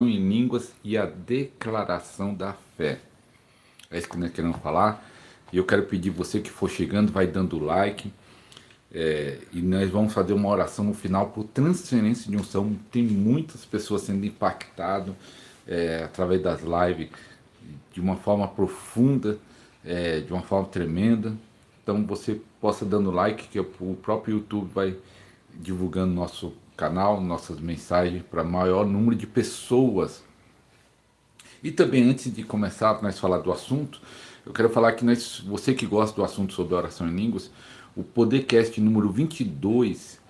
em línguas e a declaração da fé. É isso que nós queremos falar. E eu quero pedir você que for chegando, vai dando like. E nós vamos fazer uma oração no final por transferência de unção. Tem muitas pessoas sendo impactadas através das lives de uma forma profunda, de uma forma tremenda. Então você possa dando like, que o próprio YouTube vai divulgando nosso canal, nossas mensagens para maior número de pessoas. E também, antes de começar a nós falar do assunto, eu quero falar que você que gosta do assunto sobre oração em línguas, o Podercast número 22,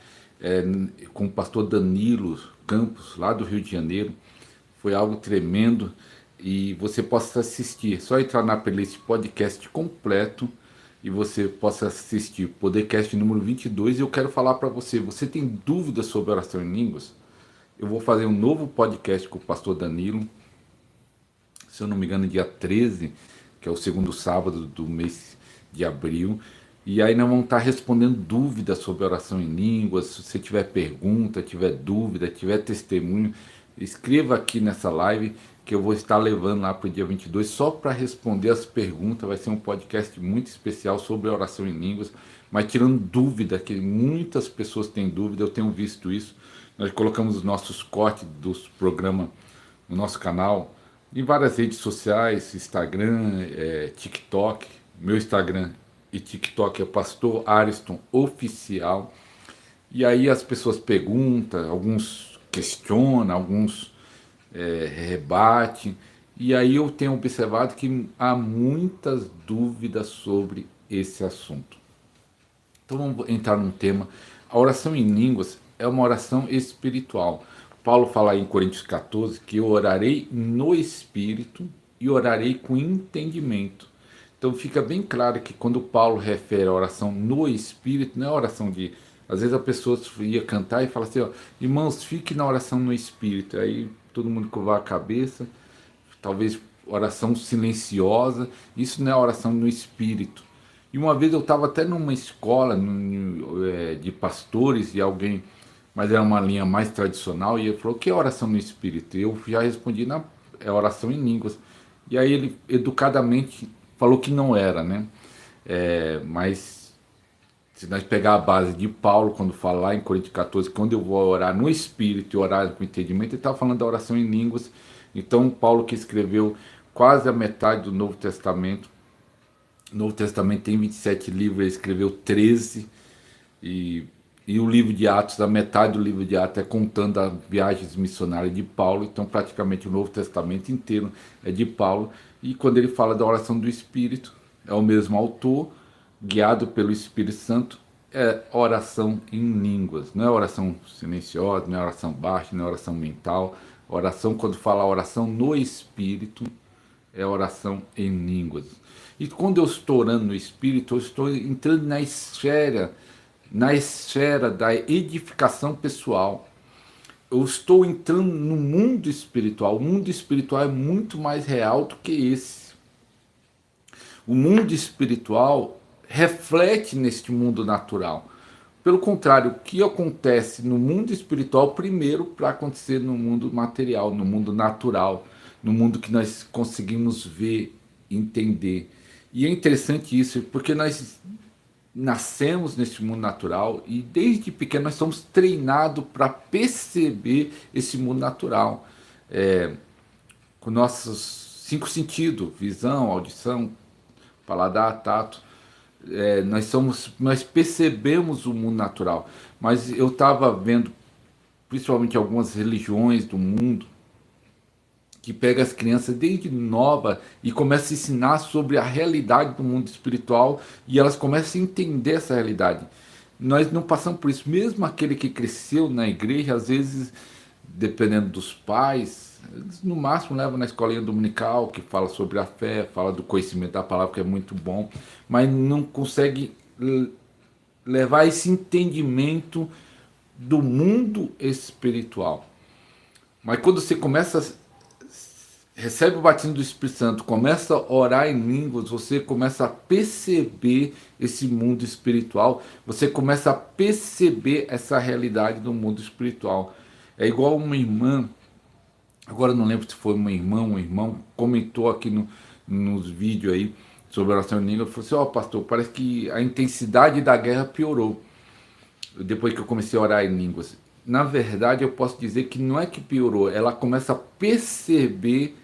com o pastor Danilo Campos, lá do Rio de Janeiro, foi algo tremendo e você possa assistir. É só entrar na playlist podcast completo e você possa assistir Podercast número 22. E eu quero falar para você, você tem dúvidas sobre oração em línguas? Eu vou fazer um novo podcast com o pastor Danilo, se eu não me engano, dia 13, que é o segundo sábado do mês de abril. E aí nós vamos estar respondendo dúvidas sobre oração em línguas. Se você tiver pergunta, tiver dúvida, tiver testemunho, escreva aqui nessa live que eu vou estar levando lá para o dia 22 só para responder as perguntas. Vai ser um podcast muito especial sobre oração em línguas, mas tirando dúvida, que muitas pessoas têm dúvida, eu tenho visto isso. Nós colocamos os nossos cortes dos programas no nosso canal, em várias redes sociais, Instagram, TikTok. Meu Instagram e TikTok é Pastor Ariston Oficial. E aí as pessoas perguntam, alguns questionam, alguns rebatem. E aí eu tenho observado que há muitas dúvidas sobre esse assunto. Então vamos entrar num tema. A oração em línguas é uma oração espiritual. Paulo fala em Coríntios 14 que eu orarei no Espírito e orarei com entendimento. Então fica bem claro que quando Paulo refere a oração no Espírito, não é oração de... Às vezes a pessoa ia cantar e fala assim, ó, irmãos, fique na oração no Espírito. Aí todo mundo curva a cabeça, talvez oração silenciosa. Isso não é oração no Espírito. E uma vez eu estava até numa escola de pastores e alguém, mas era uma linha mais tradicional, e ele falou, o que é oração no Espírito? E eu já respondi, é oração em línguas. E aí ele educadamente falou que não era, né? Mas se nós pegar a base de Paulo, quando fala lá em Coríntios 14, quando eu vou orar no Espírito e orar com entendimento, ele estava falando da oração em línguas. Então Paulo, que escreveu quase a metade do Novo Testamento, o Novo Testamento tem 27 livros, ele escreveu 13, e, e o livro de Atos, a metade do livro de Atos é contando as viagens missionárias de Paulo, então praticamente o Novo Testamento inteiro é de Paulo, e quando ele fala da oração do Espírito, é o mesmo autor, guiado pelo Espírito Santo, é oração em línguas, não é oração silenciosa, não é oração baixa, não é oração mental, oração, quando fala oração no Espírito, é oração em línguas. E quando eu estou orando no Espírito, eu estou entrando na esfera da edificação pessoal. Eu estou entrando no mundo espiritual. O mundo espiritual é muito mais real do que esse. O mundo espiritual reflete neste mundo natural. Pelo contrário, o que acontece no mundo espiritual, primeiro para acontecer no mundo material, no mundo natural, no mundo que nós conseguimos ver, entender. E é interessante isso, porque nós nascemos nesse mundo natural e desde pequeno nós somos treinados para perceber esse mundo natural. Com nossos cinco sentidos, visão, audição, paladar, tato, nós percebemos o mundo natural. Mas eu estava vendo, principalmente algumas religiões do mundo, que pega as crianças desde nova e começa a ensinar sobre a realidade do mundo espiritual e elas começam a entender essa realidade. Nós não passamos por isso. Mesmo aquele que cresceu na igreja, às vezes, dependendo dos pais, eles no máximo levam na escolinha dominical, que fala sobre a fé, fala do conhecimento da palavra, que é muito bom, mas não consegue levar esse entendimento do mundo espiritual. Mas quando você recebe o batismo do Espírito Santo, começa a orar em línguas, você começa a perceber esse mundo espiritual, você começa a perceber essa realidade do mundo espiritual. É igual uma irmã Agora eu não lembro se foi um irmão comentou aqui nos vídeos aí sobre oração em língua, falou assim, ó pastor, parece que a intensidade da guerra piorou depois que eu comecei a orar em línguas. Na verdade, eu posso dizer que não é que piorou, ela começa a perceber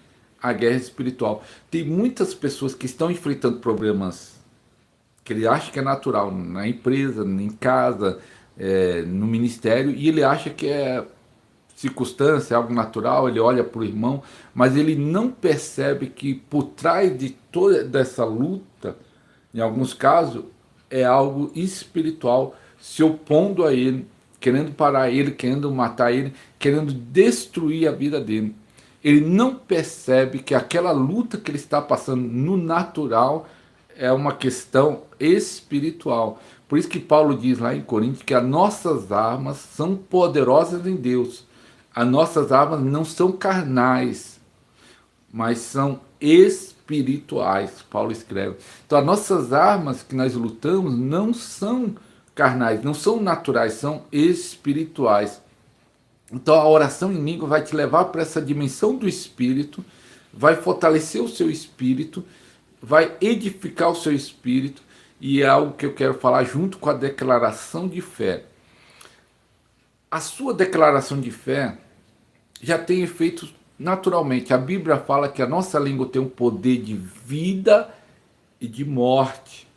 a guerra espiritual. Tem muitas pessoas que estão enfrentando problemas que ele acha que é natural, na empresa, em casa, no ministério, e ele acha que é circunstância, algo natural, ele olha para o irmão, mas ele não percebe que por trás de toda essa luta, em alguns casos, é algo espiritual se opondo a ele, querendo parar ele, querendo matar ele, querendo destruir a vida dele. Ele não percebe que aquela luta que ele está passando no natural é uma questão espiritual. Por isso que Paulo diz lá em Coríntios que as nossas armas são poderosas em Deus. As nossas armas não são carnais, mas são espirituais, Paulo escreve. Então as nossas armas que nós lutamos não são carnais, não são naturais, são espirituais. Então a oração em língua vai te levar para essa dimensão do espírito, vai fortalecer o seu espírito, vai edificar o seu espírito, e é algo que eu quero falar junto com a declaração de fé. A sua declaração de fé já tem efeitos naturalmente. A Bíblia fala que a nossa língua tem um poder de vida e de morte.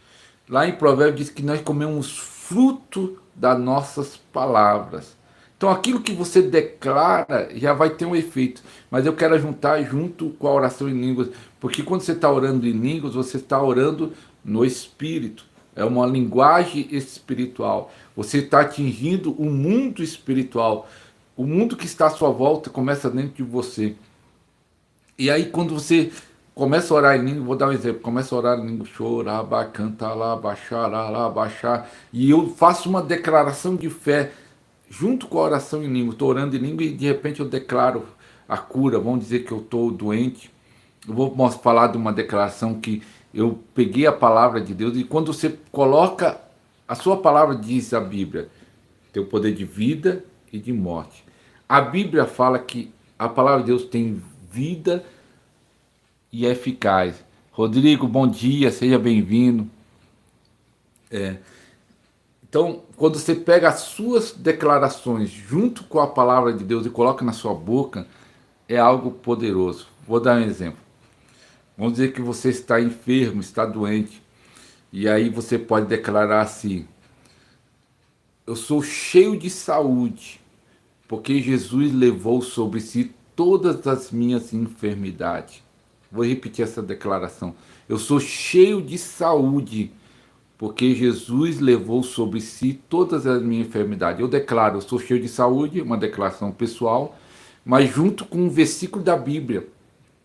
Lá em Provérbios diz que nós comemos fruto das nossas palavras. Então aquilo que você declara já vai ter um efeito. Mas eu quero juntar junto com a oração em línguas, porque quando você está orando em línguas, você está orando no Espírito. É uma linguagem espiritual. Você está atingindo o mundo espiritual. O mundo que está à sua volta começa dentro de você. E aí quando você começa a orar em língua, vou dar um exemplo, começa a orar em língua, choraba, canta lá, baixar, e eu faço uma declaração de fé junto com a oração em língua. Estou orando em língua e de repente eu declaro a cura. Vamos dizer que eu estou doente. Eu vou falar de uma declaração que eu peguei a palavra de Deus, e quando você coloca a sua palavra, diz a Bíblia, tem o poder de vida e de morte. A Bíblia fala que a palavra de Deus tem vida e é eficaz. Rodrigo, bom dia, seja bem-vindo. Então, quando você pega as suas declarações junto com a palavra de Deus e coloca na sua boca, é algo poderoso. Vou dar um exemplo. Vamos dizer que você está enfermo, está doente, e aí você pode declarar assim: eu sou cheio de saúde, porque Jesus levou sobre si todas as minhas enfermidades. Vou repetir essa declaração. Eu sou cheio de saúde, porque Jesus levou sobre si todas as minhas enfermidades. Eu declaro, eu sou cheio de saúde, uma declaração pessoal, mas junto com um versículo da Bíblia,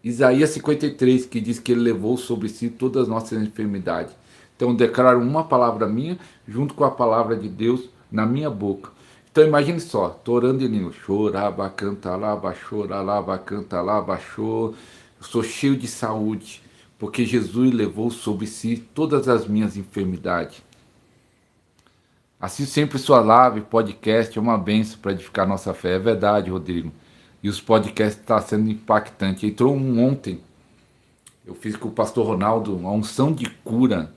Isaías 53, que diz que ele levou sobre si todas as nossas enfermidades. Então eu declaro uma palavra minha, junto com a palavra de Deus na minha boca. Então imagine só, estou orando em língua, choraba, canta lá, choralaba, canta lá, chor. Eu sou cheio de saúde, porque Jesus levou sobre si todas as minhas enfermidades. Assista sempre sua live, podcast, é uma benção para edificar nossa fé. É verdade, Rodrigo. E os podcasts estão sendo impactantes. Entrou um ontem, eu fiz com o pastor Ronaldo, uma unção de cura.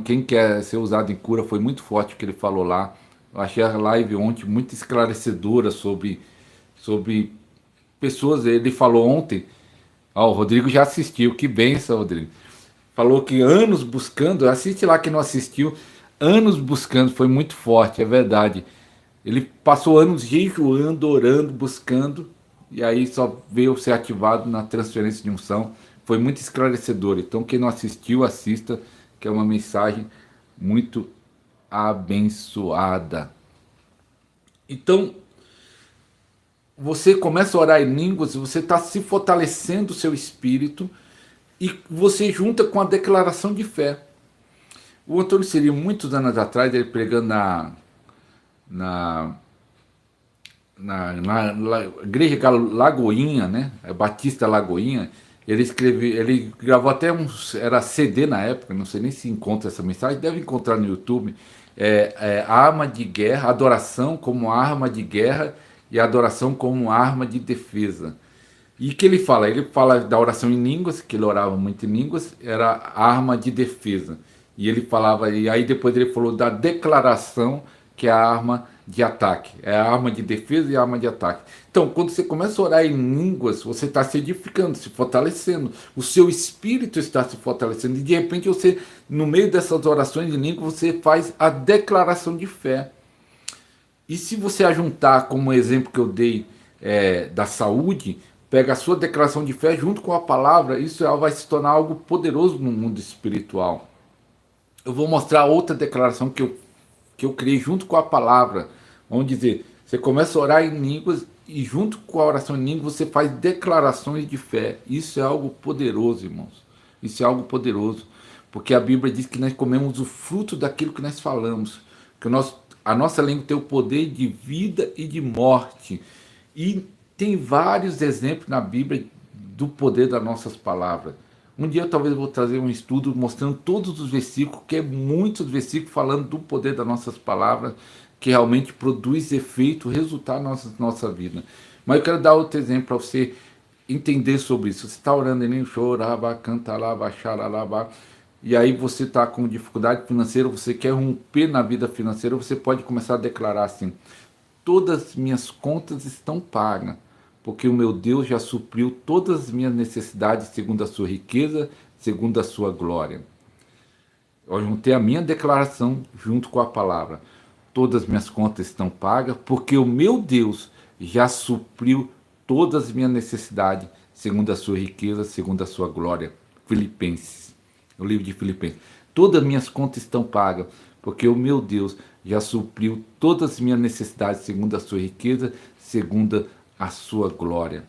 Quem quer ser usado em cura, foi muito forte o que ele falou lá. Eu achei a live ontem muito esclarecedora sobre pessoas. Ele falou ontem, o Rodrigo já assistiu, que benção, Rodrigo. Falou que anos buscando, assiste lá quem não assistiu, anos buscando, foi muito forte, é verdade. Ele passou anos jejuando, orando, buscando, e aí só veio ser ativado na transferência de unção. Foi muito esclarecedor. Então quem não assistiu, assista, que é uma mensagem muito abençoada. Então, você começa a orar em línguas, você está se fortalecendo o seu espírito, e você junta com a declaração de fé. O Antônio Cirilo, muitos anos atrás, ele pregando na igreja Lagoinha, né? Batista Lagoinha, ele gravou até era CD na época, não sei nem se encontra essa mensagem, deve encontrar no YouTube, arma de guerra, adoração como arma de guerra e adoração como arma de defesa. E que ele fala? Ele fala da oração em línguas, que ele orava muito em línguas, era arma de defesa. E ele falava, e aí depois ele falou da declaração, que é a arma de ataque. É a arma de defesa e a arma de ataque. Então, quando você começa a orar em línguas, você está se edificando, se fortalecendo. O seu espírito está se fortalecendo. E de repente você, no meio dessas orações em línguas, você faz a declaração de fé. E se você ajuntar, como exemplo que eu dei da saúde, pega a sua declaração de fé junto com a palavra, isso ela vai se tornar algo poderoso no mundo espiritual. Eu vou mostrar outra declaração que eu criei junto com a palavra. Vamos dizer, você começa a orar em línguas e junto com a oração em línguas você faz declarações de fé. Isso é algo poderoso, irmãos. Isso é algo poderoso. Porque a Bíblia diz que nós comemos o fruto daquilo que nós falamos. Que a nossa língua tem o poder de vida e de morte. E tem vários exemplos na Bíblia do poder das nossas palavras. Um dia talvez eu vou trazer um estudo mostrando todos os versículos, que é muitos versículos falando do poder das nossas palavras, que realmente produz efeito, resultado na nossa vida. Mas eu quero dar outro exemplo para você entender sobre isso. Você está orando em choraba, cantalaba, xaralaba, e aí você está com dificuldade financeira, você quer romper na vida financeira, você pode começar a declarar assim: todas as minhas contas estão pagas, porque o meu Deus já supriu todas as minhas necessidades segundo a sua riqueza, segundo a sua glória. Eu juntei a minha declaração junto com a palavra. Todas as minhas contas estão pagas, porque o meu Deus já supriu todas as minhas necessidades segundo a sua riqueza, segundo a sua glória. Filipenses, o livro de Filipenses. Todas as minhas contas estão pagas, porque o meu Deus já supriu todas as minhas necessidades segundo a sua riqueza, segundo a sua glória.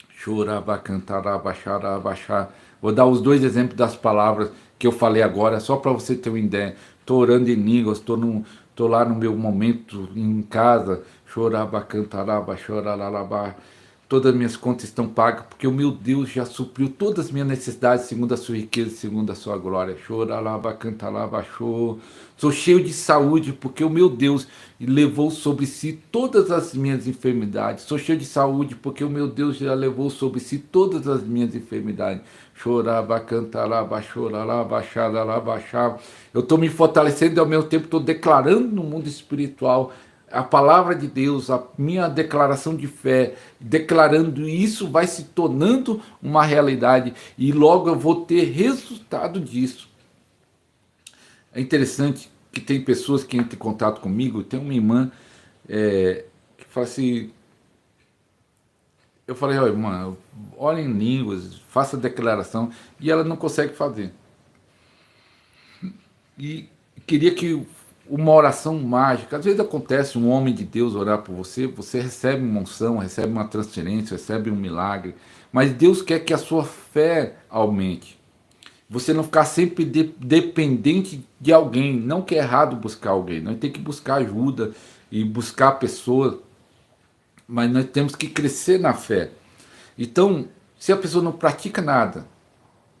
Chorava, cantarava, xarava, xá. Vou dar os dois exemplos das palavras que eu falei agora, só para você ter uma ideia. Estou orando em línguas, estou lá no meu momento em casa, chorava, cantarava, chorarabá. Todas as minhas contas estão pagas, porque o meu Deus já supriu todas as minhas necessidades, segundo a sua riqueza, segundo a sua glória. Choralaba, cantalaba, chor. Sou cheio de saúde, porque o meu Deus levou sobre si todas as minhas enfermidades. Sou cheio de saúde, porque o meu Deus já levou sobre si todas as minhas enfermidades. Chorava, cantalaba, choralaba, xaralaba, xá. Eu estou me fortalecendo e ao mesmo tempo estou declarando no mundo espiritual a palavra de Deus, a minha declaração de fé, declarando isso vai se tornando uma realidade e logo eu vou ter resultado disso. É interessante que tem pessoas que entram em contato comigo, tem uma irmã que fala assim, eu falei, ó, irmã, ore em línguas, faça declaração, e ela não consegue fazer. E queria que uma oração mágica, às vezes acontece um homem de Deus orar por você, você recebe uma unção, recebe uma transferência, recebe um milagre, mas Deus quer que a sua fé aumente. Você não ficar sempre dependente de alguém, não que é errado buscar alguém, nós temos que buscar ajuda e buscar pessoas, mas nós temos que crescer na fé. Então, se a pessoa não pratica nada,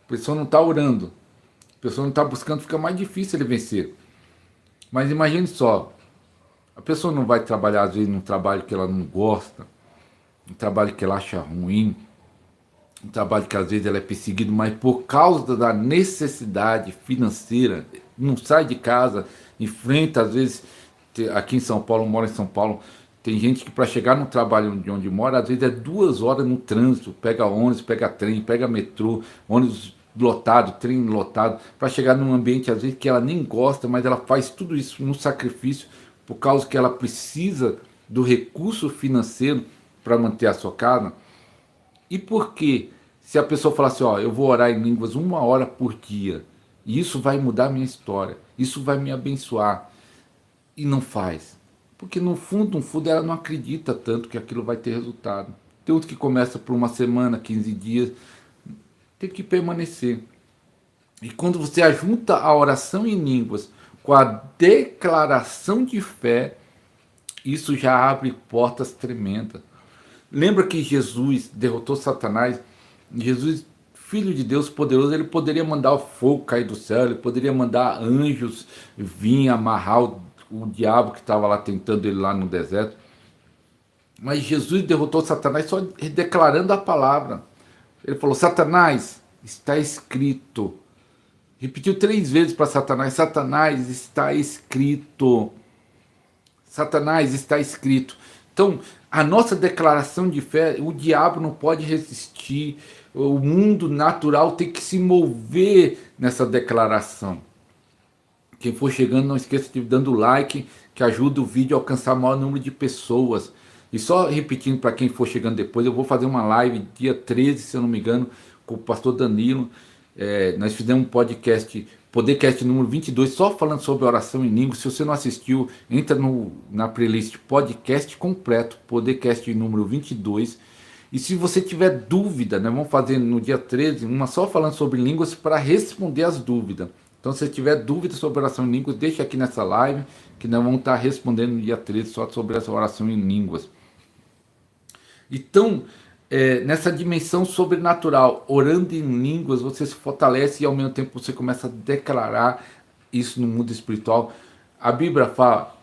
a pessoa não está orando, a pessoa não está buscando, fica mais difícil ele vencer. Mas imagine só, a pessoa não vai trabalhar às vezes num trabalho que ela não gosta, um trabalho que ela acha ruim, um trabalho que às vezes ela é perseguida, mas por causa da necessidade financeira, não sai de casa, enfrenta às vezes, aqui em São Paulo, mora em São Paulo, tem gente que para chegar no trabalho de onde mora, às vezes é 2 horas no trânsito, pega ônibus, pega trem, pega metrô, ônibus lotado, trem lotado, para chegar num ambiente às vezes que ela nem gosta, mas ela faz tudo isso no sacrifício, por causa que ela precisa do recurso financeiro para manter a sua casa. E por quê? Se a pessoa falar assim, ó, eu vou orar em línguas 1 hora por dia, e isso vai mudar a minha história, isso vai me abençoar, e não faz. Porque no fundo, ela não acredita tanto que aquilo vai ter resultado. Tem outro que começa por 1 semana, 15 dias, tem que permanecer. E quando você ajunta a oração em línguas com a declaração de fé, isso já abre portas tremendas. Lembra que Jesus derrotou Satanás? Jesus, Filho de Deus poderoso, ele poderia mandar o fogo cair do céu, ele poderia mandar anjos vir amarrar o diabo que estava lá tentando ele lá no deserto. Mas Jesus derrotou Satanás só declarando a palavra. Ele falou: Satanás, está escrito. Repetiu 3 vezes para Satanás: Satanás, está escrito. Satanás, está escrito. Então, a nossa declaração de fé, o diabo não pode resistir. O mundo natural tem que se mover nessa declaração. Quem for chegando, não esqueça de dando like, que ajuda o vídeo a alcançar o maior número de pessoas. E só repetindo para quem for chegando depois, eu vou fazer uma live dia 13, se eu não me engano, com o pastor Danilo. Nós fizemos um podcast número 22, só falando sobre oração em línguas. Se você não assistiu, entra na playlist podcast completo, podcast número 22. E se você tiver dúvida, nós vamos fazer no dia 13, uma só falando sobre línguas para responder as dúvidas. Então, se você tiver dúvida sobre oração em línguas, deixa aqui nessa live, que nós vamos estar respondendo no dia 13 só sobre essa oração em línguas. Então, nessa dimensão sobrenatural, orando em línguas, você se fortalece e ao mesmo tempo você começa a declarar isso no mundo espiritual. A Bíblia fala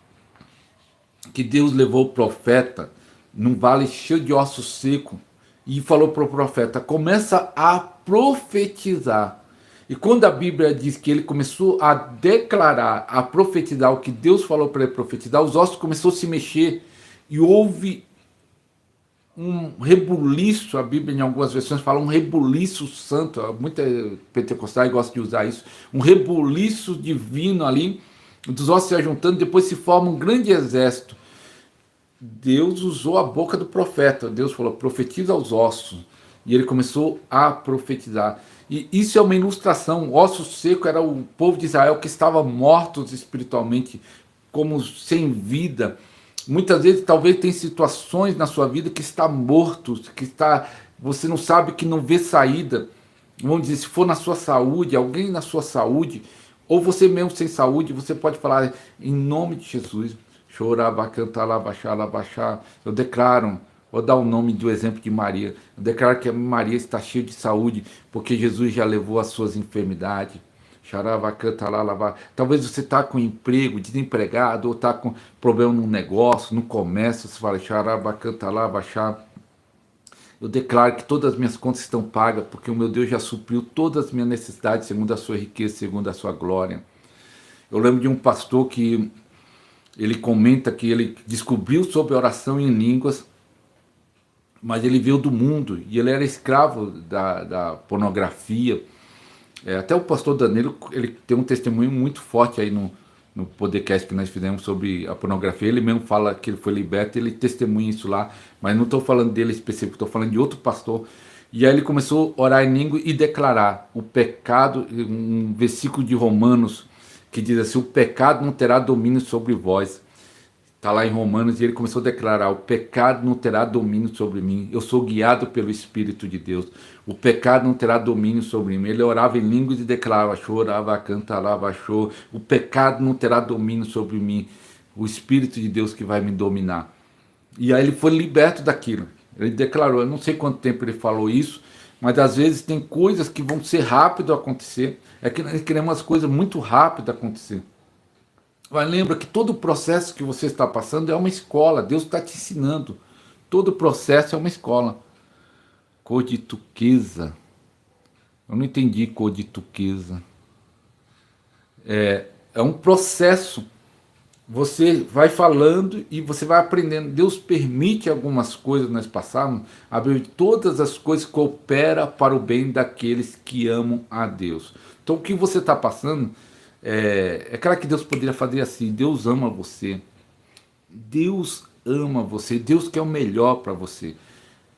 que Deus levou o profeta num vale cheio de ossos secos e falou para o profeta: começa a profetizar. E quando a Bíblia diz que ele começou a declarar, a profetizar o que Deus falou para ele profetizar, os ossos começaram a se mexer e houve um rebuliço. A Bíblia em algumas versões fala um rebuliço santo, muita pentecostais gostam de usar isso, um rebuliço divino ali, dos ossos se ajuntando, depois se forma um grande exército. Deus usou a boca do profeta, Deus falou: profetiza aos ossos, e ele começou a profetizar. E isso é uma ilustração. O osso seco era o povo de Israel que estava mortos espiritualmente, como sem vida. Muitas vezes, talvez, tem situações na sua vida que está morto, você não sabe, que não vê saída. Vamos dizer, se for na sua saúde, alguém na sua saúde, ou você mesmo sem saúde, você pode falar: em nome de Jesus, chorava, cantar, baixar. Eu declaro, vou dar o nome do exemplo de Maria. Eu declaro que a Maria está cheia de saúde, porque Jesus já levou as suas enfermidades. Talvez você está com emprego, desempregado, ou está com problema no negócio, no comércio. Você fala: eu declaro que todas as minhas contas estão pagas, porque o meu Deus já supriu todas as minhas necessidades, segundo a sua riqueza, segundo a sua glória. Eu lembro de um pastor que ele comenta que ele descobriu sobre oração em línguas, mas ele veio do mundo e ele era escravo da pornografia. Até o pastor Danilo, ele tem um testemunho muito forte aí no podcast que nós fizemos sobre a pornografia. Ele mesmo fala que ele foi liberto, ele testemunha isso lá, mas não estou falando dele específico, estou falando de outro pastor. E aí ele começou a orar em língua e declarar o pecado, um versículo de Romanos que diz assim: o pecado não terá domínio sobre vós. Está lá em Romanos, e ele começou a declarar: o pecado não terá domínio sobre mim, eu sou guiado pelo Espírito de Deus, o pecado não terá domínio sobre mim. Ele orava em línguas e declarava: chorava, cantava, chorava, o pecado não terá domínio sobre mim, o Espírito de Deus que vai me dominar. E aí ele foi liberto daquilo, ele declarou. Eu não sei quanto tempo ele falou isso, mas às vezes tem coisas que vão ser rápido a acontecer, é que nós queremos as coisas muito rápido a acontecer. Mas lembra que todo o processo que você está passando é uma escola. Deus está te ensinando. Todo o processo é uma escola. Cor de turquesa. Eu não entendi cor de turquesa. É um processo. Você vai falando e você vai aprendendo. Deus permite algumas coisas nós passarmos. Todas as coisas cooperam para o bem daqueles que amam a Deus. Então o que você está passando... É claro que Deus poderia fazer assim: Deus ama você, Deus ama você, Deus quer o melhor para você,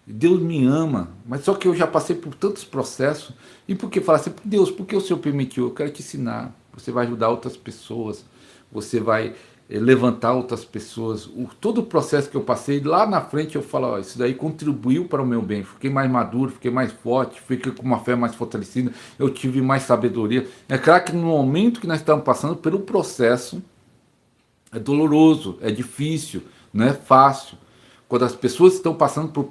Deus me ama, mas só que eu já passei por tantos processos. E por que falar assim: Deus, por que o Senhor permitiu? Eu quero te ensinar. Você vai ajudar outras pessoas, você vai levantar outras pessoas. Todo o processo que eu passei, lá na frente eu falo: isso daí contribuiu para o meu bem. Fiquei mais maduro, fiquei mais forte, fiquei com uma fé mais fortalecida, eu tive mais sabedoria. É claro que no momento que nós estamos passando pelo processo, é doloroso, é difícil, não é fácil. Quando as pessoas estão passando por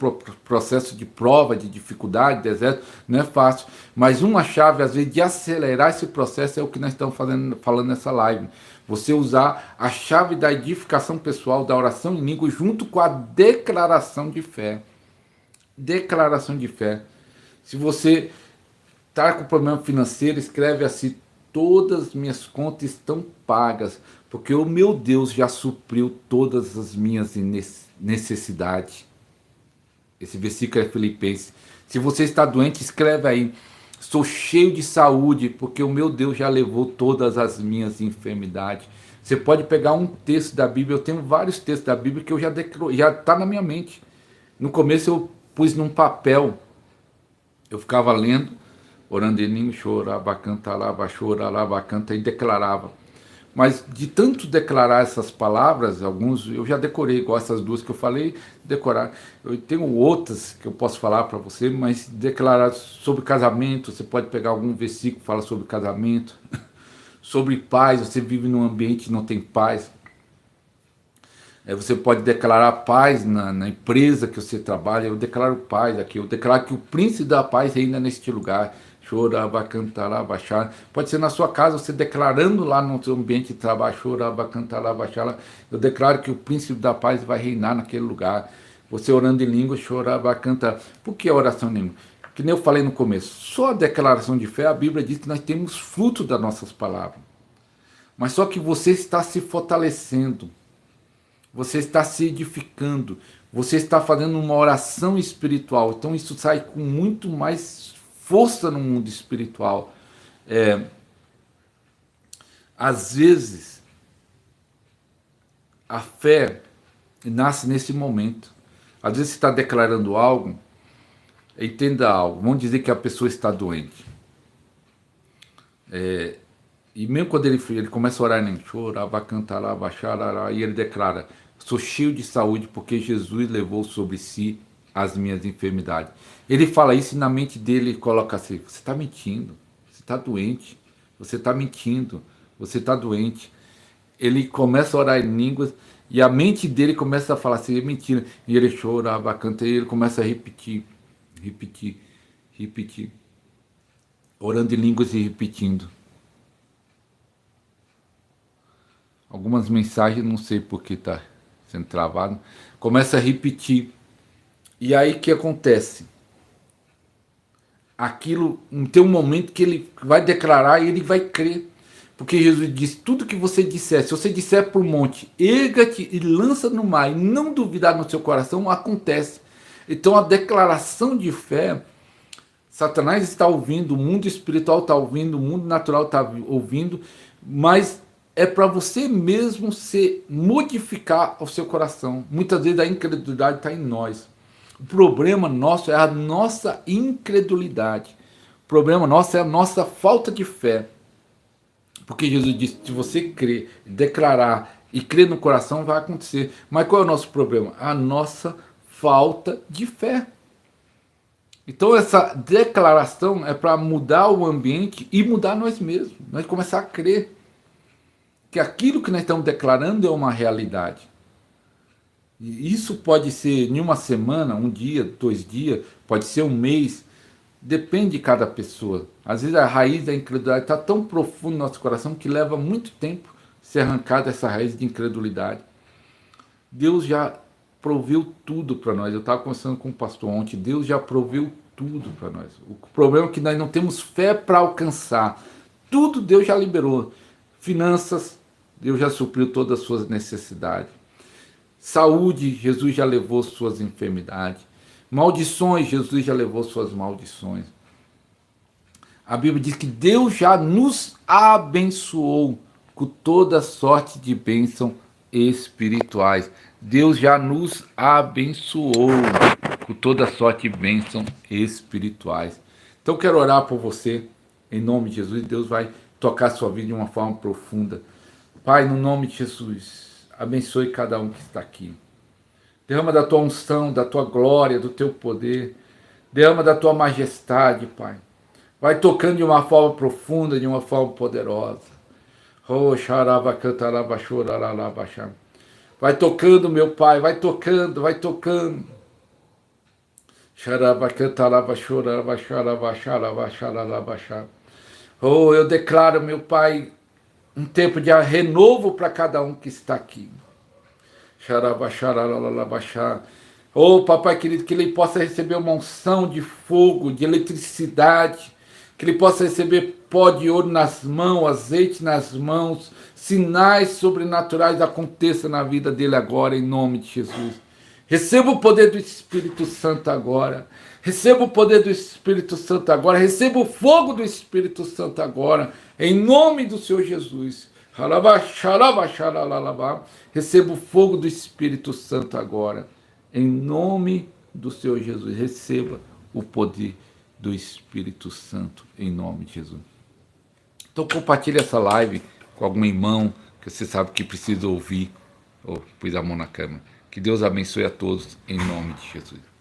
processo de prova, de dificuldade, deserto, não é fácil. Mas uma chave, às vezes, de acelerar esse processo é o que nós estamos falando nessa live. Você usar a chave da edificação pessoal, da oração em língua, junto com a declaração de fé. Declaração de fé. Se você está com problema financeiro, escreve assim: todas as minhas contas estão pagas, porque o meu Deus já supriu todas as minhas necessidades. Esse versículo é Filipenses. Se você está doente, escreve aí: sou cheio de saúde, porque o meu Deus já levou todas as minhas enfermidades. Você pode pegar um texto da Bíblia, eu tenho vários textos da Bíblia que eu já está na minha mente. No começo eu pus num papel, eu ficava lendo, orando em língua, chorava, cantalava, chorava, canta, e declarava. Mas de tanto declarar essas palavras, alguns eu já decorei, igual essas duas que eu falei, decorar. Eu tenho outras que eu posso falar para você, mas declarar sobre casamento, você pode pegar algum versículo que fala sobre casamento, sobre paz, você vive num ambiente que não tem paz. Você pode declarar paz na empresa que você trabalha. Eu declaro paz aqui, eu declaro que o príncipe da paz reina neste lugar. Chorava, cantará, baixar. Pode ser na sua casa, você declarando lá no seu ambiente de trabalho, chorava, cantará, baixar. Eu declaro que o príncipe da paz vai reinar naquele lugar. Você orando em língua, chorava, cantar. Por que a oração em língua? Que nem eu falei no começo, só a declaração de fé, a Bíblia diz que nós temos fruto das nossas palavras. Mas só que você está se fortalecendo. Você está se edificando, você está fazendo uma oração espiritual, então isso sai com muito mais força no mundo espiritual. Às vezes, a fé nasce nesse momento. Às vezes você está declarando algo, entenda algo, vamos dizer que a pessoa está doente. E mesmo quando ele começa a orar, nem chorava, cantará, baixará, e ele declara: sou cheio de saúde porque Jesus levou sobre si as minhas enfermidades. Ele fala isso e na mente dele coloca assim: você está mentindo, você está doente, você está mentindo, você está doente. Ele começa a orar em línguas e a mente dele começa a falar assim: é mentira. E ele chorava, canta, e ele começa a repetir, orando em línguas e repetindo. Algumas mensagens, não sei por que está sendo travado, começa a repetir. E aí o que acontece? Aquilo, tem um momento que ele vai declarar e ele vai crer. Porque Jesus disse: tudo que você disser, se você disser para o monte, erga-te e lança no mar, e não duvidar no seu coração, acontece. Então a declaração de fé, Satanás está ouvindo, o mundo espiritual está ouvindo, o mundo natural está ouvindo, mas é para você mesmo se modificar o seu coração. Muitas vezes a incredulidade está em nós. O problema nosso é a nossa incredulidade. O problema nosso é a nossa falta de fé. Porque Jesus disse: se você crer, declarar e crer no coração, vai acontecer. Mas qual é o nosso problema? A nossa falta de fé. Então essa declaração é para mudar o ambiente e mudar nós mesmos. Nós começar a crer que aquilo que nós estamos declarando é uma realidade. E isso pode ser em uma semana, um dia, 2 dias, pode ser um mês, depende de cada pessoa. Às vezes a raiz da incredulidade está tão profunda no nosso coração que leva muito tempo ser arrancada essa raiz de incredulidade. Deus já proveu tudo para nós. Eu estava conversando com o pastor ontem, Deus já proveu tudo para nós. O problema é que nós não temos fé para alcançar. Tudo Deus já liberou. Finanças, Deus já supriu todas as suas necessidades. Saúde, Jesus já levou suas enfermidades. Maldições, Jesus já levou suas maldições. A Bíblia diz que Deus já nos abençoou com toda sorte de bênção espirituais. Deus já nos abençoou com toda sorte de bênção espirituais. Então quero orar por você, em nome de Jesus. Deus vai tocar a sua vida de uma forma profunda. Pai, no nome de Jesus, abençoe cada um que está aqui. Derrama da tua unção, da tua glória, do teu poder. Derrama da tua majestade, Pai. Vai tocando de uma forma profunda, de uma forma poderosa. Vai tocando, meu Pai, vai tocando, vai tocando. Xaraba, cantaraba, choraba, xaraba, xaraba, xaraba, xaraba. Oh, eu declaro, meu Pai, um tempo de renovo para cada um que está aqui. Xaraba, xaraba, xaraba. Oh, papai querido, que ele possa receber uma unção de fogo, de eletricidade, que ele possa receber pó de ouro nas mãos, azeite nas mãos, sinais sobrenaturais aconteçam na vida dele agora, em nome de Jesus. Receba o poder do Espírito Santo agora. Receba o poder do Espírito Santo agora. Receba o fogo do Espírito Santo agora, em nome do Senhor Jesus. Receba o fogo do Espírito Santo agora, em nome do Senhor Jesus. Receba o poder do Espírito Santo, em nome de Jesus. Então compartilhe essa live com algum irmão que você sabe que precisa ouvir. Pus a mão na câmera. Que Deus abençoe a todos, em nome de Jesus.